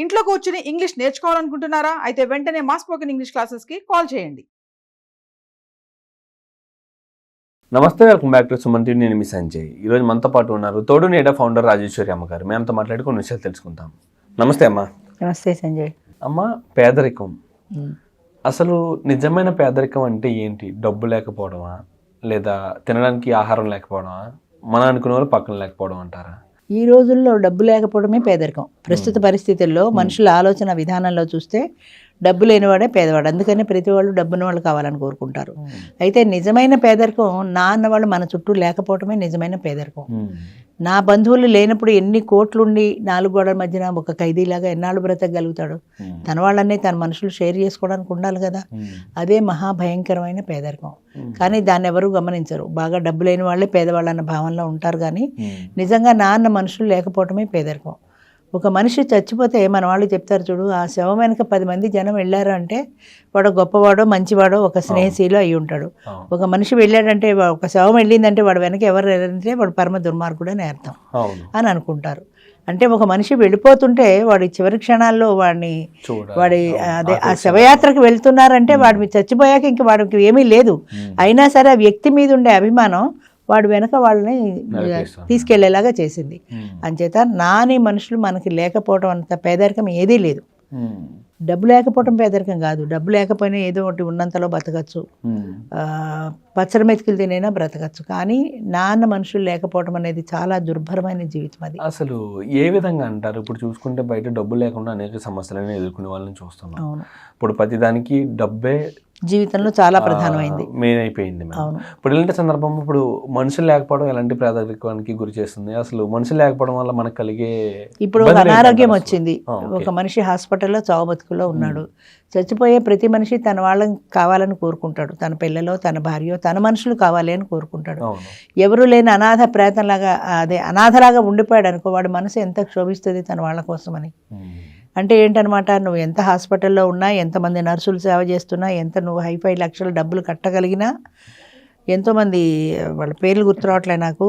ఇంట్లో కూర్చుని ఇంగ్లీష్ నేర్చుకోవాలనుకుంటున్నారా? అయితే వెంటనే మా స్పోకెన్ ఇంగ్లీష్ క్లాసెస్కి కాల్ చేయండి. నమస్తే, welcome back to Suman TV. నేను మీ సంజయ్. ఈరోజు మనతో పాటు ఉన్నారు తోడు నీడ ఫౌండర్ రాజేశ్వరి అమ్మగారు. మేమంతా మాట్లాడి కొన్ని విషయాలు తెలుసుకుందాం. నమస్తే అమ్మా. నమస్తే సంజయ్. అమ్మ, పేదరికం అసలు నిజమైన పేదరికం అంటే ఏంటి? డబ్బు లేకపోవడమా, లేదా తినడానికి ఆహారం లేకపోవడమా, మన అనుకునే వాళ్ళు పక్కన లేకపోవడం అంటారా? ఈ రోజుల్లో డబ్బు లేకపోవడమే పేదరికం. ప్రస్తుత పరిస్థితుల్లో మనుషుల ఆలోచన విధానంలో చూస్తే డబ్బు లేనివాడే పేదవాడు. అందుకని ప్రతి వాళ్ళు డబ్బున్న వాళ్ళు కావాలని కోరుకుంటారు. అయితే నిజమైన పేదరికం నా అన్నవాళ్ళు మన చుట్టూ లేకపోవడమే నిజమైన పేదరికం. నా బంధువులు లేనప్పుడు ఎన్ని కోట్లుండి నాలుగు గోడల మధ్యన ఒక ఖైదీలాగా ఎన్నాళ్ళు బ్రతకగలుగుతాడు? తన వాళ్ళనే తన మనుషులు షేర్ చేసుకోవడానికి ఉండాలి కదా. అదే మహాభయంకరమైన పేదరికం. కానీ దాన్ని ఎవరు గమనించరు. బాగా డబ్బు లేని వాళ్ళే పేదవాళ్ళు అన్న భావనలో ఉంటారు. కానీ నిజంగా నా అన్న మనుషులు లేకపోవడమే పేదరికం. ఒక మనిషి చచ్చిపోతే మన వాళ్ళు చెప్తారు చూడు, ఆ శవం వెనక 10 మంది జనం వెళ్ళారు అంటే వాడు గొప్పవాడో మంచివాడో ఒక స్నేహశీలో అయి ఉంటాడు. ఒక మనిషి వెళ్ళాడంటే, ఒక శవం వెళ్ళిందంటే వాడు వెనక ఎవరు వెళ్ళారంటే వాడు పరమ దుర్మార్గుడు అని అర్థం అని అనుకుంటారు. అంటే ఒక మనిషి వెళ్ళిపోతుంటే వాడి చివరి క్షణాల్లో వాడి అదే ఆ శవయాత్రకు వెళ్తున్నారంటే వాడి చచ్చిపోయాక ఇంక వాడికి ఏమీ లేదు. అయినా సరే ఆ వ్యక్తి మీద ఉండే అభిమానం వాడు వెనక వాళ్ళని తీసుకెళ్లేలాగా చేసింది. అంచేత నాని మనుషులు మనకి లేకపోవడం అంత పేదరికం ఏదీ లేదు. డబ్బు లేకపోవడం పేదరికం కాదు. డబ్బు లేకపోయినా ఏదో ఒకటి ఉన్నంతలో బతకచ్చు, పచ్చడి మెతుకులు తినైనా బ్రతకచ్చు. కానీ నాన్న మనుషులు లేకపోవడం అనేది చాలా దుర్భరమైన జీవితం. అది అసలు ఏ విధంగా అంటారు? ఇప్పుడు చూసుకుంటే బయట డబ్బు లేకుండా అనేక సమస్యలను ఎదుర్కొనే వాళ్ళని చూస్తున్నాం. అవును. ఇప్పుడు ప్రతిదానికి డబ్బే జీవితంలో చాలా ప్రధానమైంది, మెయిన్ అయిపోయింది. ఇప్పుడు ఇలాంటి సందర్భం, ఇప్పుడు మనుషులు లేకపోవడం ఎలాంటి పేదరికానికి గురి చేస్తుంది? అసలు మనుషులు లేకపోవడం వల్ల మనకు కలిగే ఇప్పుడు అనారోగ్యం వచ్చింది, ఒక మనిషి హాస్పిటల్లో చావు బతుకులో ఉన్నాడు. చచ్చిపోయే ప్రతి మనిషి తన వాళ్ళని కావాలని కోరుకుంటాడు. తన పిల్లలో, తన భార్య, తన మనుషులు కావాలి అని కోరుకుంటాడు. ఎవరు లేని అనాథ ప్రేతంలాగా, అదే అనాథలాగా ఉండిపోయాడు అనుకో, వాడి మనసు ఎంత క్షోభిస్తుంది తన వాళ్ళ కోసమని. అంటే ఏంటనమాట, నువ్వు ఎంత హాస్పిటల్లో ఉన్నా, ఎంతమంది నర్సులు సేవ చేస్తున్నా, ఎంత నువ్వు హైఫై లక్షల డబ్బులు కట్టగలిగినా, ఎంతోమంది వాళ్ళ పేర్లు గుర్తురావట్లే నాకు,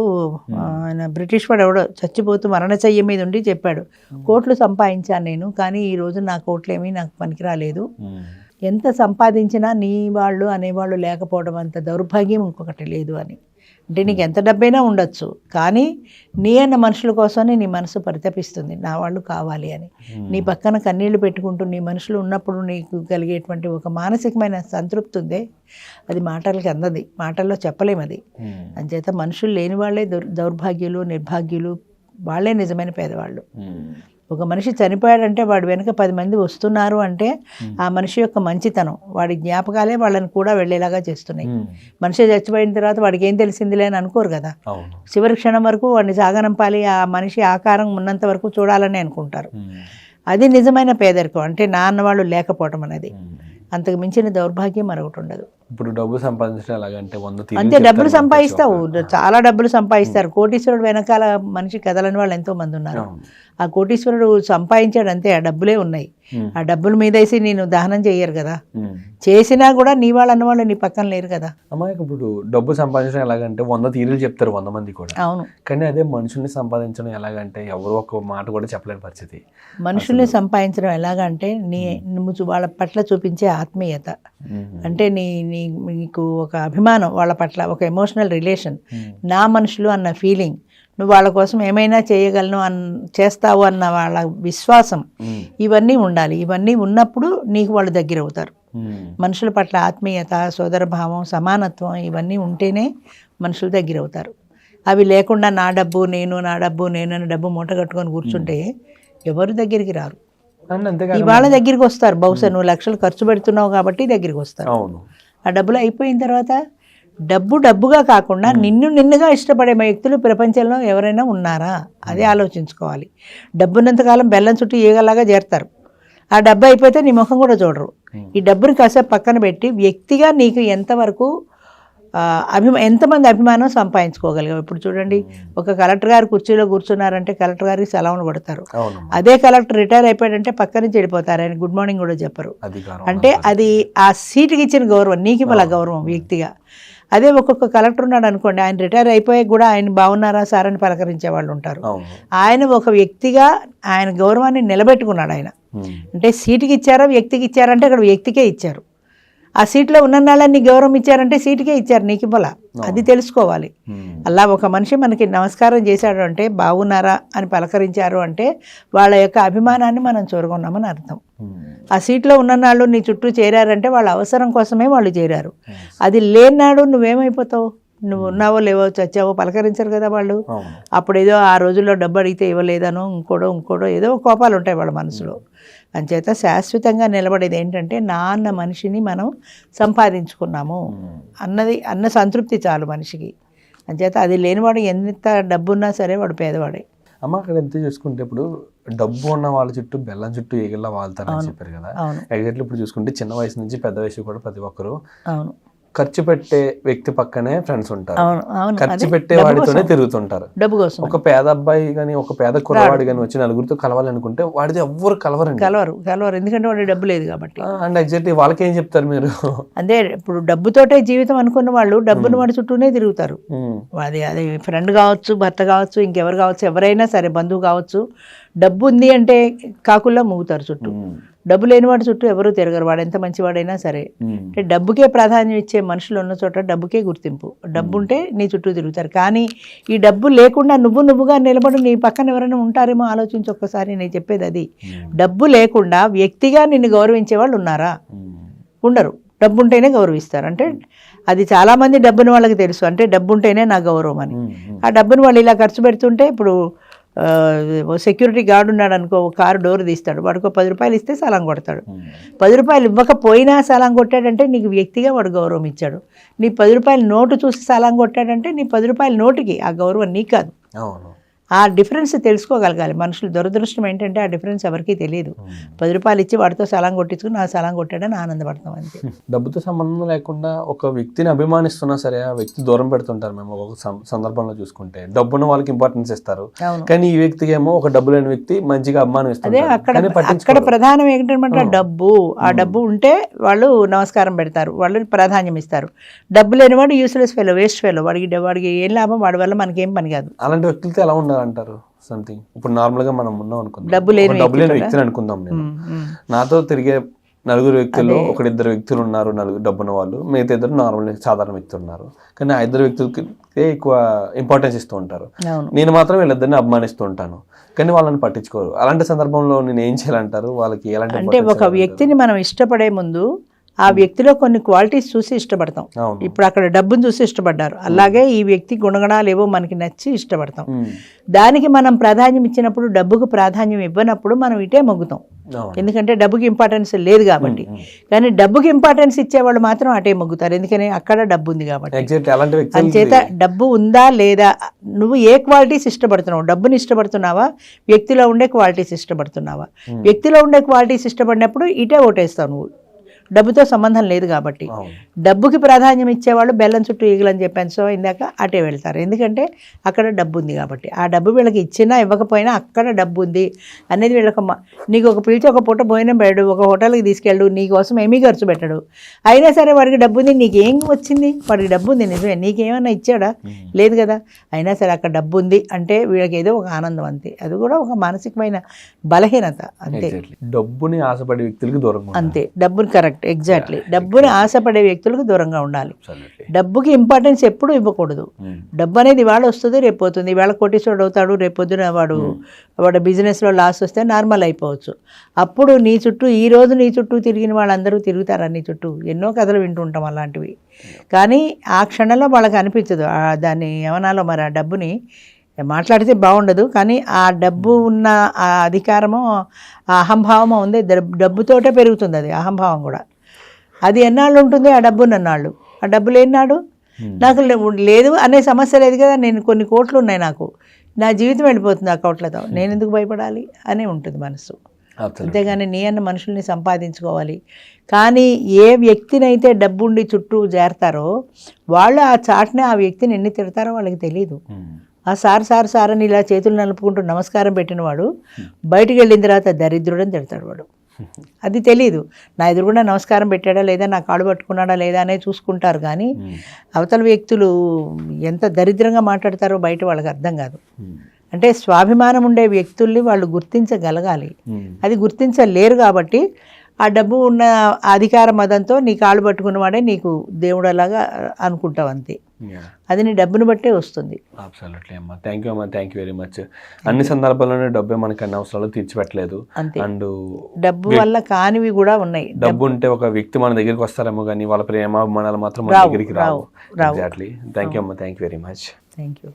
ఆయన బ్రిటిష్ వాడు ఎవడో చచ్చిపోతూ మరణశయ్య మీద ఉండి చెప్పాడు, కోట్లు సంపాదించాను నేను, కానీ ఈ రోజు నా కోట్లేమీ నాకు పనికిరాలేదు. ఎంత సంపాదించినా నీ వాళ్ళు అనేవాళ్ళు లేకపోవడం అంత దౌర్భాగ్యం ఇంకొకటి లేదు అని. అంటే నీకు ఎంత డబ్బైనా ఉండొచ్చు, కానీ నీ అన్న మనుషుల కోసమే నీ మనసు పరితపిస్తుంది, నా వాళ్ళు కావాలి అని. నీ పక్కన కన్నీళ్లు పెట్టుకుంటూ నీ మనుషులు ఉన్నప్పుడు నీకు కలిగేటువంటి ఒక మానసికమైన సంతృప్తి ఉందే, అది మాటలకి అందది, మాటల్లో చెప్పలేము అది. అంచేత మనుషులు లేని వాళ్ళే దౌర్భాగ్యులు, నిర్భాగ్యులు, వాళ్ళే నిజమైన పేదవాళ్ళు. ఒక మనిషి చనిపోయాడంటే వాడు వెనుక 10 మంది వస్తున్నారు అంటే ఆ మనిషి యొక్క మంచితనం, వాడి జ్ఞాపకాలే వాళ్ళని కూడా వెళ్ళేలాగా చేస్తున్నాయి. మనిషి చచ్చిపోయిన తర్వాత వాడికి ఏం తెలిసిందిలే అని అనుకోరు కదా. చివరి క్షణం వరకు వాడిని సాగనంపాలి, ఆ మనిషి ఆకారం ఉన్నంత వరకు చూడాలని అనుకుంటారు. అది నిజమైన పేదరికం. అంటే నాన్నవాళ్ళు లేకపోవటం అనేది. అంతకు మించిన దౌర్భాగ్యం మరొకటి ఉండదు. ఇప్పుడు డబ్బు సంపాదించడం ఎలాగంటే అంతే, డబ్బులు సంపాదిస్తావు, చాలా డబ్బులు సంపాదిస్తారు. కోటీశ్వరుడు వెనకాల మనిషి కదలని వాళ్ళు ఎంతో మంది ఉన్నారు. ఆ కోటీశ్వరుడు సంపాదించాడు అంతే, ఆ డబ్బులే ఉన్నాయి. ఆ డబ్బుల మీద వేసి నేను దహనం చెయ్యరు కదా. చేసినా కూడా నీ వాళ్ళు అన్నవాళ్ళు నీ పక్కన లేరు కదా. అమ్మాయి, ఇప్పుడు డబ్బు సంపాదించడం ఎలాగంటే 100 తీరులు చెప్తారు 100 మంది కూడా. అవును. కానీ అదే మనుషుల్ని సంపాదించడం ఎలాగంటే ఎవరు ఒక మాట కూడా చెప్పలేని పరిస్థితి. మనుషుల్ని సంపాదించడం ఎలాగంటే నువ్వు వాళ్ళ పట్ల చూపించే ఆత్మీయత, అంటే నీకు ఒక అభిమానం వాళ్ళ పట్ల, ఒక ఎమోషనల్ రిలేషన్, నా మనుషులు అన్న ఫీలింగ్, నువ్వు వాళ్ళ కోసం ఏమైనా చేయగలను చేస్తావు అన్న వాళ్ళ విశ్వాసం, ఇవన్నీ ఉండాలి. ఇవన్నీ ఉన్నప్పుడు నీకు వాళ్ళు దగ్గర అవుతారు. మనుషుల పట్ల ఆత్మీయత, సోదరభావం, సమానత్వం, ఇవన్నీ ఉంటేనే మనుషులు దగ్గర అవుతారు. అవి లేకుండా నా డబ్బు నేను అని డబ్బు మూట కట్టుకొని కూర్చుంటే ఎవరు దగ్గరికి రారు. ఇవాళ దగ్గరికి వస్తారు, బహుశా నువ్వు లక్షలు ఖర్చు పెడుతున్నావు కాబట్టి దగ్గరికి వస్తారు. ఆ డబ్బులు అయిపోయిన తర్వాత డబ్బుగా కాకుండా నిన్నుగా ఇష్టపడే వ్యక్తులు ప్రపంచంలో ఎవరైనా ఉన్నారా? అదే ఆలోచించుకోవాలి. డబ్బున్నంతకాలం బెల్లం చుట్టూ ఈగలాగా చేరుతారు. ఆ డబ్బు అయిపోతే నీ ముఖం కూడా చూడరు. ఈ డబ్బుని కాసేపు పక్కన పెట్టి వ్యక్తిగా నీకు ఎంతవరకు ఎంతమంది అభిమానం సంపాదించుకోగలిగావు. ఇప్పుడు చూడండి, ఒక కలెక్టర్ గారు కుర్చీలో కూర్చున్నారంటే కలెక్టర్ గారికి సెలవును కొడతారు. అదే కలెక్టర్ రిటైర్ అయిపోయాడంటే పక్క నుంచి వెళ్ళిపోతారు, ఆయన గుడ్ మార్నింగ్ కూడా చెప్పరు. అంటే అది ఆ సీటుకి ఇచ్చిన గౌరవం, నీకు ఇవ్వాల గౌరవం వ్యక్తిగా. అదే ఒక్కొక్క కలెక్టర్ ఉన్నాడు అనుకోండి, ఆయన రిటైర్ అయిపోయాక కూడా ఆయన బాగున్నారా సార్ అని పలకరించే వాళ్ళు ఉంటారు. ఆయన ఒక వ్యక్తిగా ఆయన గౌరవాన్ని నిలబెట్టుకున్నాడు ఆయన. అంటే సీటుకి ఇచ్చారా వ్యక్తికి ఇచ్చారంటే అక్కడ వ్యక్తికే ఇచ్చారు. ఆ సీట్లో ఉన్న వాళ్ళని గౌరవం ఇచ్చారంటే సీటుకే ఇచ్చారు, నీకు ఇవ్వాల. అది తెలుసుకోవాలి. అలా ఒక మనిషి మనకి నమస్కారం చేశాడు అంటే, బాగున్నారా అని పలకరించారు అంటే వాళ్ళ యొక్క అభిమానాన్ని మనం చూరగొన్నామని అర్థం. ఆ సీట్లో ఉన్న వాళ్ళు నీ చుట్టూ చేరారంటే వాళ్ళ అవసరం కోసమే వాళ్ళు చేరారు. అది లేనాడు నువ్వేమైపోతావు? నువ్వు ఉన్నావో లేవో చచ్చావో పలకరించరు కదా వాళ్ళు. అప్పుడు ఏదో ఆ రోజుల్లో డబ్బు అడిగితే ఇవ్వలేదనో ఇంకోటో ఏదో కోపాలు ఉంటాయి వాళ్ళ మనసులో. అంచేత శాశ్వతంగా నిలబడేది ఏంటంటే నాన్న మనిషిని మనం సంపాదించుకున్నాము అన్న సంతృప్తి చాలు మనిషికి. అంచేత అది లేనివాడు ఎంత డబ్బున్నా సరే వాడు పేదవాడే. అమ్మ అక్కడ ఎంత చూసుకుంటే ఇప్పుడు డబ్బు ఉన్న వాళ్ళ చుట్టూ బెల్లం చుట్టూ ఈగల్లా వాళ్తారని చెప్పారు కదా. ఎగ్జాక్ట్లీ ఇప్పుడు చూసుకుంటే చిన్న వయసు నుంచి పెద్ద వయసు కూడా ప్రతి ఒక్కరు ఖర్చు పెట్టే వ్యక్తి పక్కనే ఫ్రెండ్స్ ఉంటారు, ఖర్చు పెట్టే వాడితోనే తిరుగుతుంటారు డబ్బు కోసం. ఒక పేద అబ్బాయి కానీ ఒక పేద కుర్రవాడి కానీ వచ్చి నలుగురితో కలవాలనుకుంటే వాడిది ఎవ్వరు కలవరు, ఎందుకంటే వాడి డబ్బు లేదు కాబట్టి. అండ్ ఎగ్జాక్ట్లీ వాళ్ళకి ఏం చెప్తారు మీరు? అదే ఇప్పుడు డబ్బుతోటే జీవితం అనుకున్న వాళ్ళు డబ్బును వాడి చుట్టూనే తిరుగుతారు. అది ఫ్రెండ్ కావచ్చు, భర్త కావచ్చు, ఇంకెవరు కావచ్చు, ఎవరైనా సరే బంధువు కావచ్చు. డబ్బు ఉంది అంటే కాకుల్లా మూగుతారు చుట్టూ. డబ్బు లేని వాడి చుట్టూ ఎవరు తిరగరు, వాడు ఎంత మంచివాడైనా సరే. అంటే డబ్బుకే ప్రాధాన్యం ఇచ్చే మనుషులు ఉన్న చోట డబ్బుకే గుర్తింపు. డబ్బు ఉంటే నీ చుట్టూ తిరుగుతారు. కానీ ఈ డబ్బు లేకుండా నువ్వుగా నిలబడి నీ పక్కన ఎవరైనా ఉంటారేమో ఆలోచించి ఒక్కసారి. నేను చెప్పేది అది. డబ్బు లేకుండా వ్యక్తిగా నిన్ను గౌరవించే వాళ్ళు ఉన్నారా? ఉండరు. డబ్బు ఉంటేనే గౌరవిస్తారు. అంటే అది చాలామంది డబ్బుని వాళ్ళకి తెలుసు, అంటే డబ్బు ఉంటేనే నా గౌరవం అని. ఆ డబ్బుని వాళ్ళు ఇలా ఖర్చు పెడుతుంటే, ఇప్పుడు సెక్యూరిటీ గార్డు ఉన్నాడు అనుకో, కారు డోర్ తీస్తాడు, వాడికి 10 రూపాయలు ఇస్తే సలాం కొడతాడు. 10 రూపాయలు ఇవ్వకపోయినా సలాం కొట్టాడంటే నీకు వ్యక్తిగా వాడు గౌరవం ఇచ్చాడు. నీ 10 రూపాయల నోటు చూసి సలాం కొట్టాడంటే నీ 10 రూపాయల నోటుకి ఆ గౌరవం నీకు కాదు. ఆ డిఫరెన్స్ తెలుసుకోగలగాలి మనుషులు. దురదృష్టం ఏంటంటే ఆ డిఫరెన్స్ ఎవరికీ తెలియదు. 10 రూపాయలు ఇచ్చి వాడితో సలాం కొట్టించుకుని నా సలాం కొట్టాడని ఆనందపడతాం అంతే. డబ్బుతో సంబంధం లేకుండా ఒక వ్యక్తిని అభిమానిస్తున్నా సరే ఆ వ్యక్తి దూరం పెడుతుంటారు. మేము ఒక సందర్భంలో చూసుకుంటే డబ్బున్న వాళ్ళకి ఇంపార్టెన్స్ ఇస్తారు, కానీ ఈ వ్యక్తికి ఏమో ఒక డబ్బు లేని వ్యక్తి మంచిగా అభిమానిస్తారు. అదే అక్కడ ప్రధానం ఏంటంటే డబ్బు. ఆ డబ్బు ఉంటే వాళ్ళు నమస్కారం పెడతారు, వాళ్ళు ప్రాధాన్యం ఇస్తారు. డబ్బు లేని వాడు యూస్లెస్ ఫెలో, వేస్ట్ ఫెలో, వాడికి ఏం లాభం, వాడి వల్ల మనకేం పని కాదు. అలాంటి వ్యక్తులతో ఎలా ఉండాలి అంటారు? సంథింగ్ ఇప్పుడు నార్మల్ గా మనం ఉన్నాం అనుకుందాం, డబ్బు లేని వ్యక్తిని అనుకుందాం. నేను నాతో తిరిగే 4 వ్యక్తుల్లో 1-2 వ్యక్తులు ఉన్నారు, 4 డబ్బున్న వాళ్ళు, మిగతా 2 నార్మల్ సాధారణ వ్యక్తులు ఉన్నారు. కానీ ఆ 2 వ్యక్తులకి ఎక్కువ ఇంపార్టెన్స్ ఇస్తూ ఉంటారు. నేను మాత్రం వీళ్ళిద్దరిని అభిమానిస్తూ ఉంటాను, కానీ వాళ్ళని పట్టించుకోరు. అలాంటి సందర్భంలో నేను ఏం చేయాలంటారు? వాళ్ళకి ఎలాంటి అంటే ఒక వ్యక్తిని మనం ఇష్టపడే ముందు ఆ వ్యక్తిలో కొన్ని క్వాలిటీస్ చూసి ఇష్టపడతాం. ఇప్పుడు అక్కడ డబ్బును చూసి ఇష్టపడ్డారు, అలాగే ఈ వ్యక్తి గుణగణాలు ఏవో మనకి నచ్చి ఇష్టపడతాం. దానికి మనం ప్రాధాన్యం ఇచ్చినప్పుడు, డబ్బుకు ప్రాధాన్యం ఇవ్వనప్పుడు మనం ఇటే మొగ్గుతాం, ఎందుకంటే డబ్బుకి ఇంపార్టెన్స్ లేదు కాబట్టి. కానీ డబ్బుకి ఇంపార్టెన్స్ ఇచ్చేవాళ్ళు మాత్రం అటే మొగ్గుతారు, ఎందుకని అక్కడ డబ్బు ఉంది కాబట్టి. అంచేత డబ్బు ఉందా లేదా, నువ్వు ఏ క్వాలిటీస్ ఇష్టపడుతున్నావు? డబ్బుని ఇష్టపడుతున్నావా, వ్యక్తిలో ఉండే క్వాలిటీస్ ఇష్టపడుతున్నావా? వ్యక్తిలో ఉండే క్వాలిటీస్ ఇష్టపడినప్పుడు ఇటే ఓటేస్తావు నువ్వు, డబ్బుతో సంబంధం లేదు కాబట్టి. డబ్బుకి ప్రాధాన్యం ఇచ్చేవాళ్ళు బెల్లం చుట్టూ ఈగలని చెప్పాను, సో ఇందాక అటే వెళ్తారు, ఎందుకంటే అక్కడ డబ్బు ఉంది కాబట్టి. ఆ డబ్బు వీళ్ళకి ఇచ్చినా ఇవ్వకపోయినా అక్కడ డబ్బు ఉంది అనేది వీళ్ళకి. నీకు పిలిచి ఒక పూట భోజనం పెట్టడు, ఒక హోటల్కి తీసుకెళ్ళు, నీకోసం ఏమీ ఖర్చు పెట్టడు, అయినా సరే వాడికి డబ్బు ఉంది. నీకేం వచ్చింది? వాడికి డబ్బు ఉంది నిజమే, నీకేమన్నా ఇచ్చాడా? లేదు కదా. అయినా సరే అక్కడ డబ్బు ఉంది అంటే వీళ్ళకి ఏదో ఒక ఆనందం అంతే. అది కూడా ఒక మానసికమైన బలహీనత అంతే. డబ్బుని ఆశపడే వ్యక్తులకు దూరం అంతే. డబ్బుని కరెక్ట్, ఎగ్జాక్ట్లీ. డబ్బుని ఆశపడే వ్యక్తులకు దూరంగా ఉండాలి. డబ్బుకి ఇంపార్టెన్స్ ఎప్పుడు ఇవ్వకూడదు. డబ్బు అనేది ఇవాళ వస్తుంది, రేపు పోతుంది. ఇవాళ కోటీశ్వరుడు అవుతాడు, రేపు పొద్దున వాడు బిజినెస్లో లాస్ వస్తే నార్మల్ అయిపోవచ్చు. అప్పుడు నీ చుట్టూ ఈ రోజు నీ చుట్టూ తిరిగిన వాళ్ళందరూ తిరుగుతారు నీ చుట్టూ. ఎన్నో కథలు వింటుంటాం అలాంటివి. కానీ ఆ క్షణంలో వాళ్ళకి అనిపించదు దాన్ని ఏమనాలో మరి. ఆ డబ్బుని మాట్లాడితే బాగుండదు, కానీ ఆ డబ్బు ఉన్న ఆ అధికారమో ఆ అహంభావమో ఉంది, డబ్బుతోటే పెరుగుతుంది అది అహంభావం కూడా. అది ఎన్నాళ్ళు ఉంటుంది ఆ డబ్బు నన్నాళ్ళు. ఆ డబ్బు లేనాడు నాకు లేదు అనే సమస్య లేదు కదా. నేను కొన్ని కోట్లు ఉన్నాయి, నాకు నా జీవితం వెళ్ళిపోతుంది ఆ కోట్లతో, నేను ఎందుకు భయపడాలి అని ఉంటుంది మనసు. అంతేగాని నీ అన్న మనుషుల్ని సంపాదించుకోవాలి. కానీ ఏ వ్యక్తినైతే డబ్బుండి చుట్టూ చేరతారో వాళ్ళు ఆ చాటునే ఆ వ్యక్తిని ఎన్ని తిడతారో వాళ్ళకి తెలియదు. ఆ సార్ అని ఇలా చేతులు నలుపుకుంటూ నమస్కారం పెట్టినవాడు బయటికి వెళ్ళిన తర్వాత దరిద్రుడని తిడతాడు వాడు. అది తెలీదు. నా ఎదురుగుండా నమస్కారం పెట్టాడా లేదా, నా కాళ్ళు పట్టుకున్నాడా లేదా అనేది చూసుకుంటారు. కానీ అవతల వ్యక్తులు ఎంత దరిద్రంగా మాట్లాడతారో బయట వాళ్ళకి అర్థం కాదు. అంటే స్వాభిమానం ఉండే వ్యక్తుల్ని వాళ్ళు గుర్తించగలగాలి. అది గుర్తించలేరు కాబట్టి ఆ డబ్బు ఉన్న అధికార మదంతో నీ కాళ్ళు పట్టుకున్నవాడే నీకు దేవుడు అలాగా అనుకుంటావు అంతే. అది నీ డబ్బును బట్టే వస్తుంది. అబ్సల్యూట్లీ అమ్మా, థ్యాంక్ యూ అమ్మా, థ్యాంక్ యూ వెరీ మచ్. అన్ని సందర్భాల్లోనే డబ్బే మనకి అన్ని అవసరాలు తీర్చిపెట్టలేదు. అండ్ డబ్బు వల్ల కానివి కూడా ఉన్నాయి. డబ్బు ఉంటే ఒక వ్యక్తి మన దగ్గరికి వస్తారేమో కానీ వాళ్ళ ప్రేమ అభిమానాలు మాత్రం మన దగ్గరికి రావు. ఎగ్జాక్ట్లీ. థ్యాంక్ యూ అమ్మా, thank you very much. Thank you.